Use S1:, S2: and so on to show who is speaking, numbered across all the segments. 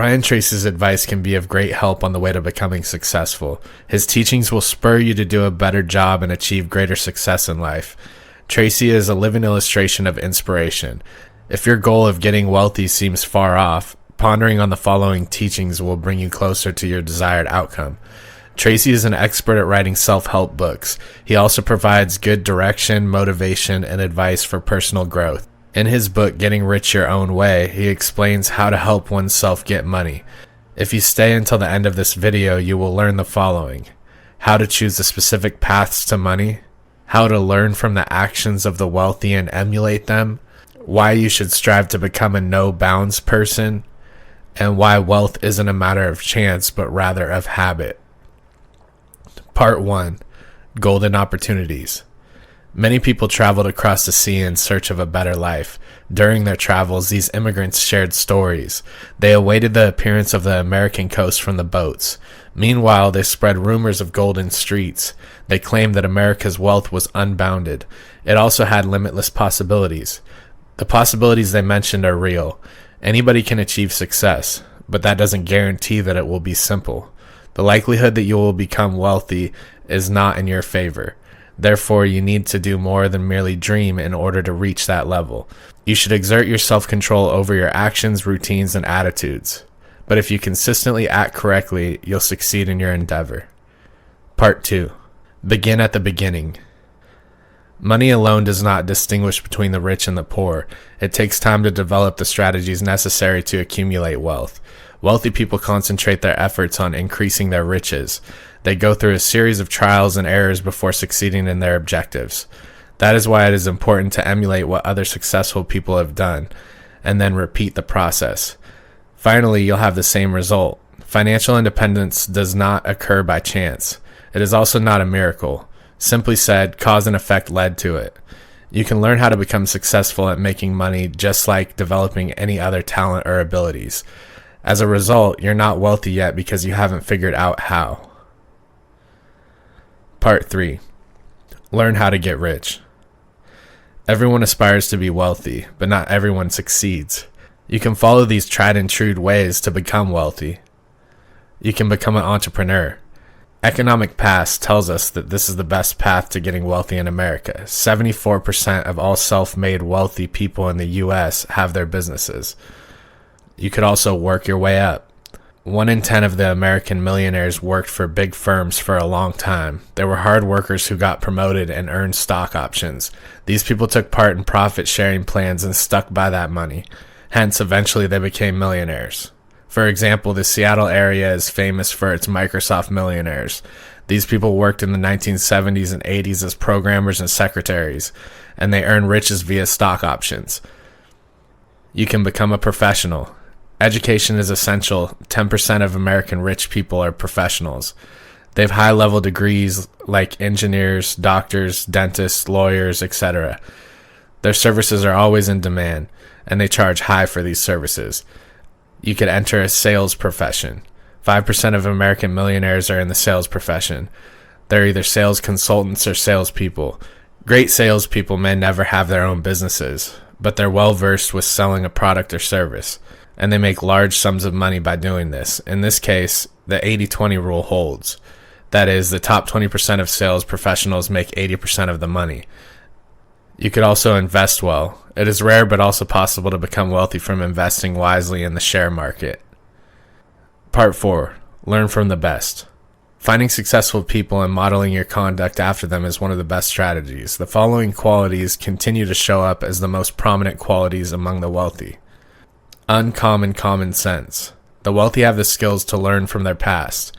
S1: Brian Tracy's advice can be of great help on the way to becoming successful. His teachings will spur you to do a better job and achieve greater success in life. Tracy is a living illustration of inspiration. If your goal of getting wealthy seems far off, pondering on the following teachings will bring you closer to your desired outcome. Tracy is an expert at writing self-help books. He also provides good direction, motivation, and advice for personal growth. In his book, Getting Rich Your Own Way, he explains how to help oneself get money. If you stay until the end of this video, you will learn the following: how to choose the specific paths to money, how to learn from the actions of the wealthy and emulate them, why you should strive to become a no-bounds person, and why wealth isn't a matter of chance but rather of habit. Part 1. Golden Opportunities. Many people traveled across the sea in search of a better life. During their travels, these immigrants shared stories. They awaited the appearance of the American coast from the boats. Meanwhile, they spread rumors of golden streets. They claimed that America's wealth was unbounded. It also had limitless possibilities. The possibilities they mentioned are real. Anybody can achieve success, but that doesn't guarantee that it will be simple. The likelihood that you will become wealthy is not in your favor. Therefore, you need to do more than merely dream in order to reach that level. You should exert your self-control over your actions, routines, and attitudes. But if you consistently act correctly, you'll succeed in your endeavor. Part 2. Begin at the beginning. Money alone does not distinguish between the rich and the poor. It takes time to develop the strategies necessary to accumulate wealth. Wealthy people concentrate their efforts on increasing their riches. They go through a series of trials and errors before succeeding in their objectives. That is why it is important to emulate what other successful people have done, and then repeat the process. Finally, you'll have the same result. Financial independence does not occur by chance. It is also not a miracle. Simply said, cause and effect led to it. You can learn how to become successful at making money just like developing any other talent or abilities. As a result, you're not wealthy yet because you haven't figured out how. Part 3. Learn how to get rich. Everyone aspires to be wealthy, but not everyone succeeds. You can follow these tried and true ways to become wealthy. You can become an entrepreneur. Economic Past tells us that this is the best path to getting wealthy in America. 74% of all self-made wealthy people in the U.S. have their businesses. You could also work your way up. 1 in 10 of the American millionaires worked for big firms for a long time. They were hard workers who got promoted and earned stock options. These people took part in profit-sharing plans and stuck by that money. Hence, eventually they became millionaires. For example, the Seattle area is famous for its Microsoft millionaires. These people worked in the 1970s and 80s as programmers and secretaries, and they earned riches via stock options. You can become a professional. Education is essential. 10% of American rich people are professionals. They have high-level degrees like engineers, doctors, dentists, lawyers, etc. Their services are always in demand, and they charge high for these services. You could enter a sales profession. 5% of American millionaires are in the sales profession. They're either sales consultants or salespeople. Great salespeople may never have their own businesses, but they're well-versed with selling a product or service, and they make large sums of money by doing this. In this case, the 80-20 rule holds. That is, the top 20% of sales professionals make 80% of the money. You could also invest well. It is rare but also possible to become wealthy from investing wisely in the share market. Part 4. Learn from the best. Finding successful people and modeling your conduct after them is one of the best strategies. The following qualities continue to show up as the most prominent qualities among the wealthy. Uncommon common sense. The wealthy have the skills to learn from their past.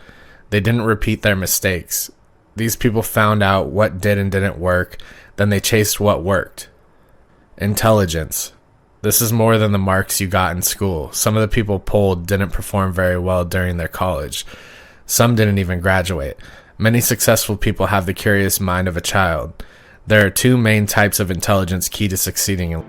S1: They didn't repeat their mistakes. These people found out what did and didn't work, then they chased what worked. Intelligence. This is more than the marks you got in school. Some of the people polled didn't perform very well during their college. Some didn't even graduate. Many successful people have the curious mind of a child. There are 2 main types of intelligence key to succeeding in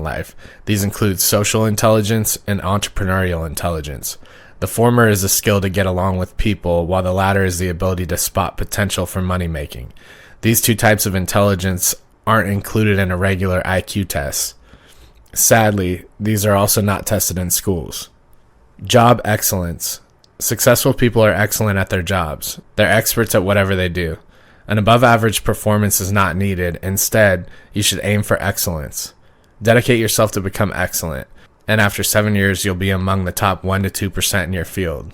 S1: life. These include social intelligence and entrepreneurial intelligence. The former is a skill to get along with people, while the latter is the ability to spot potential for money making. These two types of intelligence aren't included in a regular IQ test. Sadly, these are also not tested in schools. Job excellence. Successful people are excellent at their jobs. They're experts at whatever they do. An above average performance is not needed. Instead, you should aim for excellence. Dedicate yourself to become excellent, and after 7 years, you'll be among the top 1 to 2% in your field.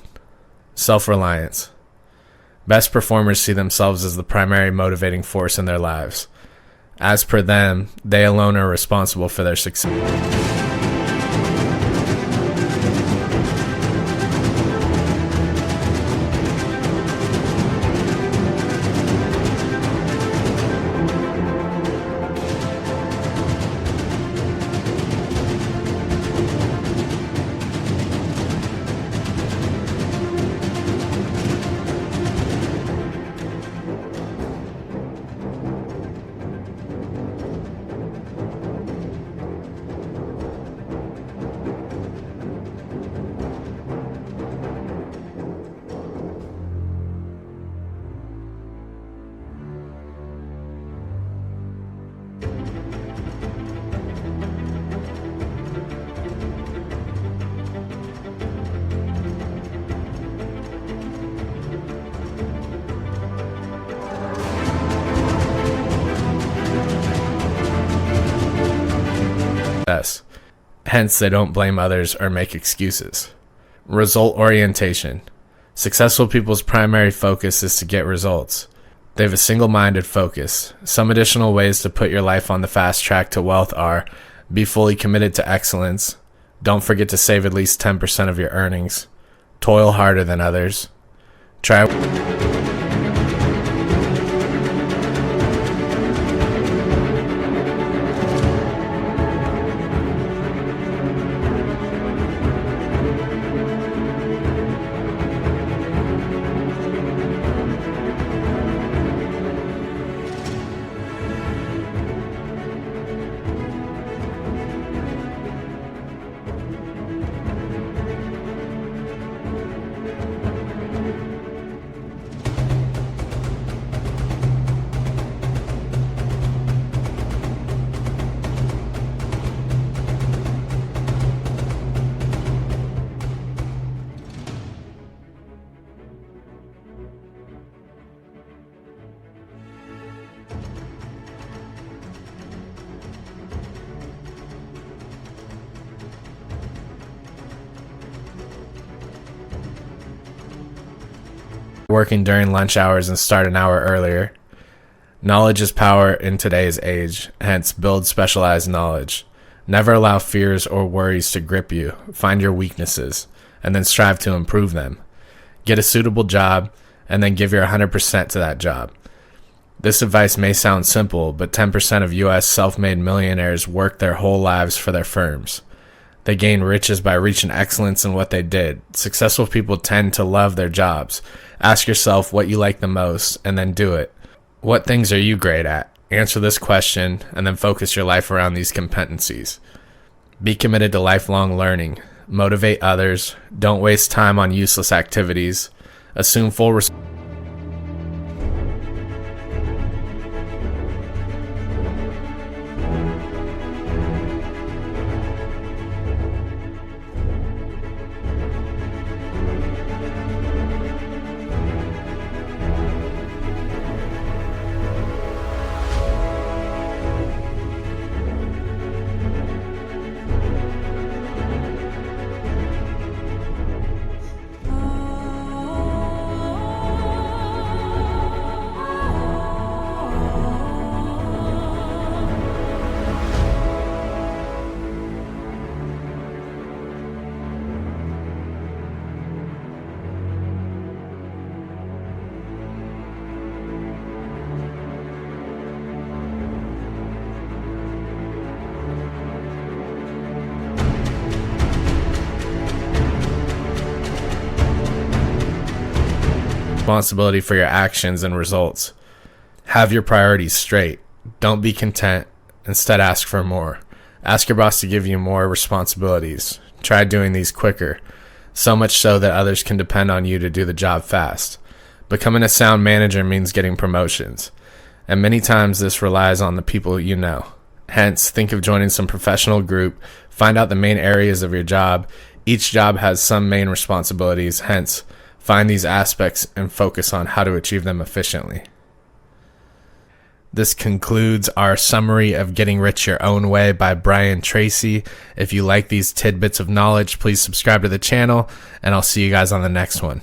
S1: Self-reliance. Best performers see themselves as the primary motivating force in their lives. As per them, they alone are responsible for their success. Hence, they don't blame others or make excuses. Result orientation. Successful people's primary focus is to get results. They have a single-minded focus. Some additional ways to put your life on the fast track to wealth are: be fully committed to excellence, don't forget to save at least 10% of your earnings, toil harder than others, try working during lunch hours and start an hour earlier. Knowledge is power in today's age, hence build specialized knowledge. Never allow fears or worries to grip you. Find your weaknesses, and then strive to improve them. Get a suitable job, and then give your 100% to that job. This advice may sound simple, but 10% of US self-made millionaires work their whole lives for their firms. They gain riches by reaching excellence in what they did. Successful people tend to love their jobs. Ask yourself what you like the most, and then do it. What things are you great at? Answer this question, and then focus your life around these competencies. Be committed to lifelong learning. Motivate others. Don't waste time on useless activities. Assume full responsibility. Responsibility for your actions and results. Have your priorities straight. Don't be content. Instead, ask for more. Ask your boss to give you more responsibilities. Try doing these quicker, so much so that others can depend on you to do the job fast. Becoming a sound manager means getting promotions, and many times this relies on the people you know. Hence, think of joining some professional group, find out the main areas of your job. Each job has some main responsibilities, hence, find these aspects and focus on how to achieve them efficiently. This concludes our summary of Getting Rich Your Own Way by Brian Tracy. If you like these tidbits of knowledge, please subscribe to the channel, and I'll see you guys on the next one.